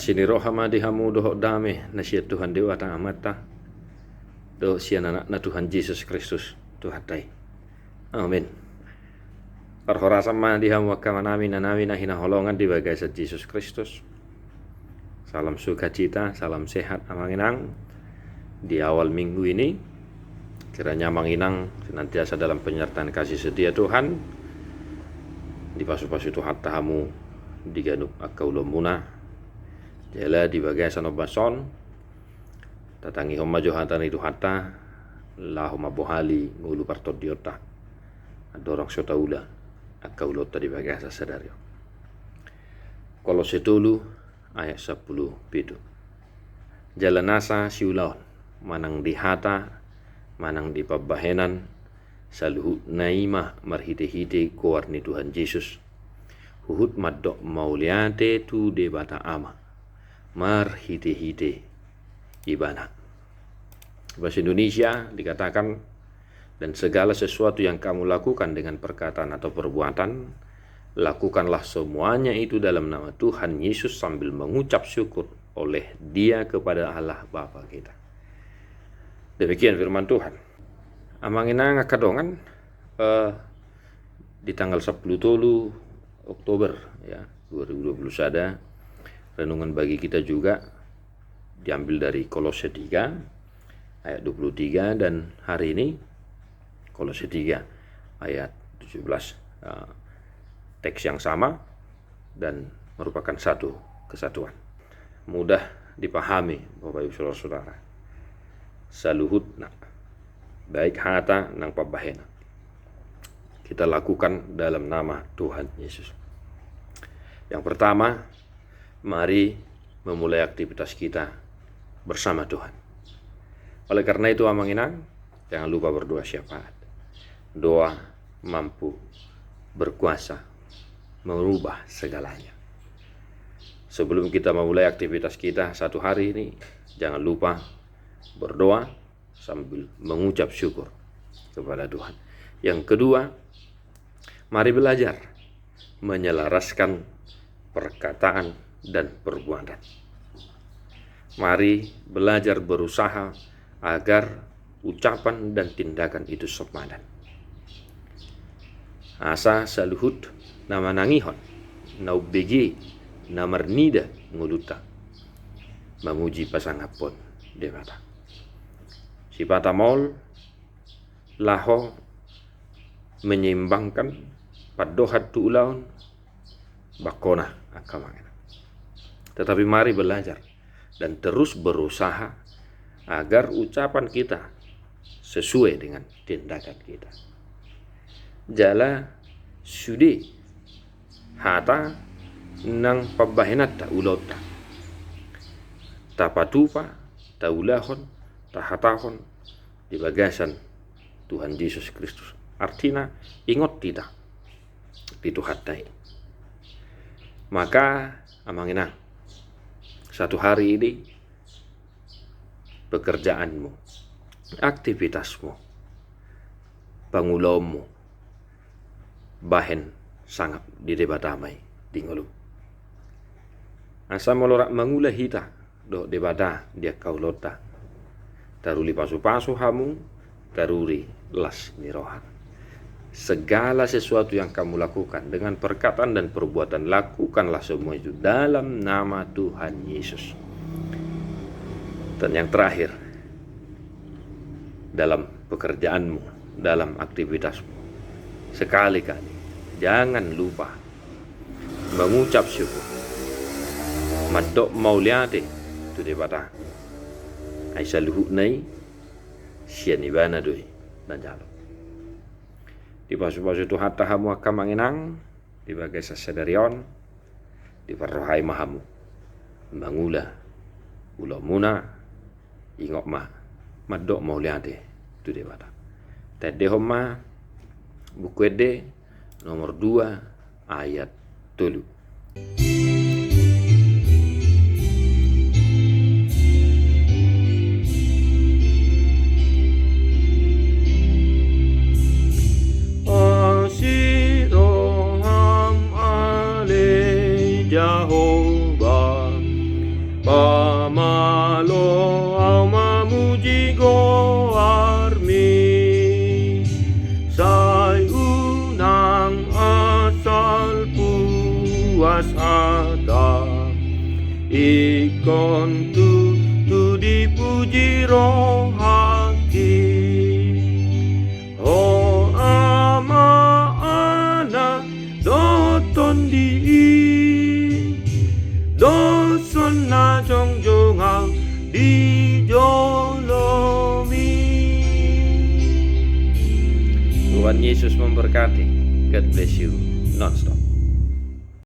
Asini rohama dihamu dohok dame nasihat Tuhan Dewa ta amata do sian anak na Tuhan Yesus Kristus Tuhan dai. Amin. Perhora sama dihamu akamanami nanami na hinaholongan di bagai sa Yesus Kristus. Salam sukacita, salam sehat amanginang di awal minggu ini. Kiranya amanginang senantiasa dalam penyertaan kasih setia Tuhan. Di pasu-pasu Tuhan tahamu di ganuk akaulo muna. Jala di bagai sanobason. Tatangi homa johatan itu hatta la homa bohali ngulu partot diota. Adorong sotaula akaulo tadi bagai sadario. Kolose 3 ayat 10 pitu. Jalan nasa siulaon manang di hata manang di pabahenan saluhut naimah marhite-hite koar ni Tuhan Yesus. Huhut madok mauliate tu de bata ama marhite-hite ibana. Bahasa Indonesia dikatakan, dan segala sesuatu yang kamu lakukan dengan perkataan atau perbuatan, lakukanlah semuanya itu dalam nama Tuhan Yesus sambil mengucap syukur oleh Dia kepada Allah Bapa kita. Demikian firman Tuhan. Amangina ngakadongan di tanggal 10 Oktober ya 2021. Renungan bagi kita juga diambil dari Kolose 3 ayat 23 dan hari ini Kolose 3 ayat 17. Teks yang sama dan merupakan satu kesatuan. Mudah dipahami Bapak Ibu Saudara-saudara. Saluhutna baik hata nang pabahena kita lakukan dalam nama Tuhan Yesus. Yang pertama, mari memulai aktivitas kita bersama Tuhan. Oleh karena itu amanginang, jangan lupa berdoa syafaat. Doa mampu berkuasa merubah segalanya. Sebelum kita memulai aktivitas kita satu hari ini, jangan lupa berdoa sambil mengucap syukur kepada Tuhan. Yang kedua, mari belajar menyelaraskan perkataan dan perbuatan. Mari belajar berusaha agar ucapan dan tindakan itu sepadan. Asa saluhut nama nangihon, naubegi, namernida nguluta, memuji pasangapon dewata. Si patamol laho menyeimbangkan padohat tuulaun bakona akamangena. Tetapi mari belajar dan terus berusaha agar ucapan kita sesuai dengan tindakan kita. Jala sudi hata nang pabahenat ta ulota. Tapatupa taulahon tahatahon di bagasan Tuhan Yesus Kristus. Artinya ingot tidak pituhatai. Maka amangina satu hari ini pekerjaanmu, aktivitasmu, pangulommu, bahen sangat di debatamai di ngulu. Asa molorak mangulah hita do debata dia kaulota. Taruli pasu-pasu hamu, taruri las nirohan. Segala sesuatu yang kamu lakukan dengan perkataan dan perbuatan, lakukanlah semua itu dalam nama Tuhan Yesus. Dan yang terakhir, dalam pekerjaanmu, dalam aktivitasmu, sekali-kali jangan lupa mengucap syukur. Madok mauliate tu debata. Aisyah luhut nai sian ibana doi dan jalo. Di pasu-pasu tu hatta hamu akamanginang di bagai sasadarion di parrohai mahamu mangula ulamuna ingok ma madok mauliate tu debata. Tede homa buku ede nomor 2 ayat 3. ikon tu dipuji roh haki. Ho ama ana doton di doson na jongjongang di jolomi. Tuhan Yesus memberkati. God bless you non-stop.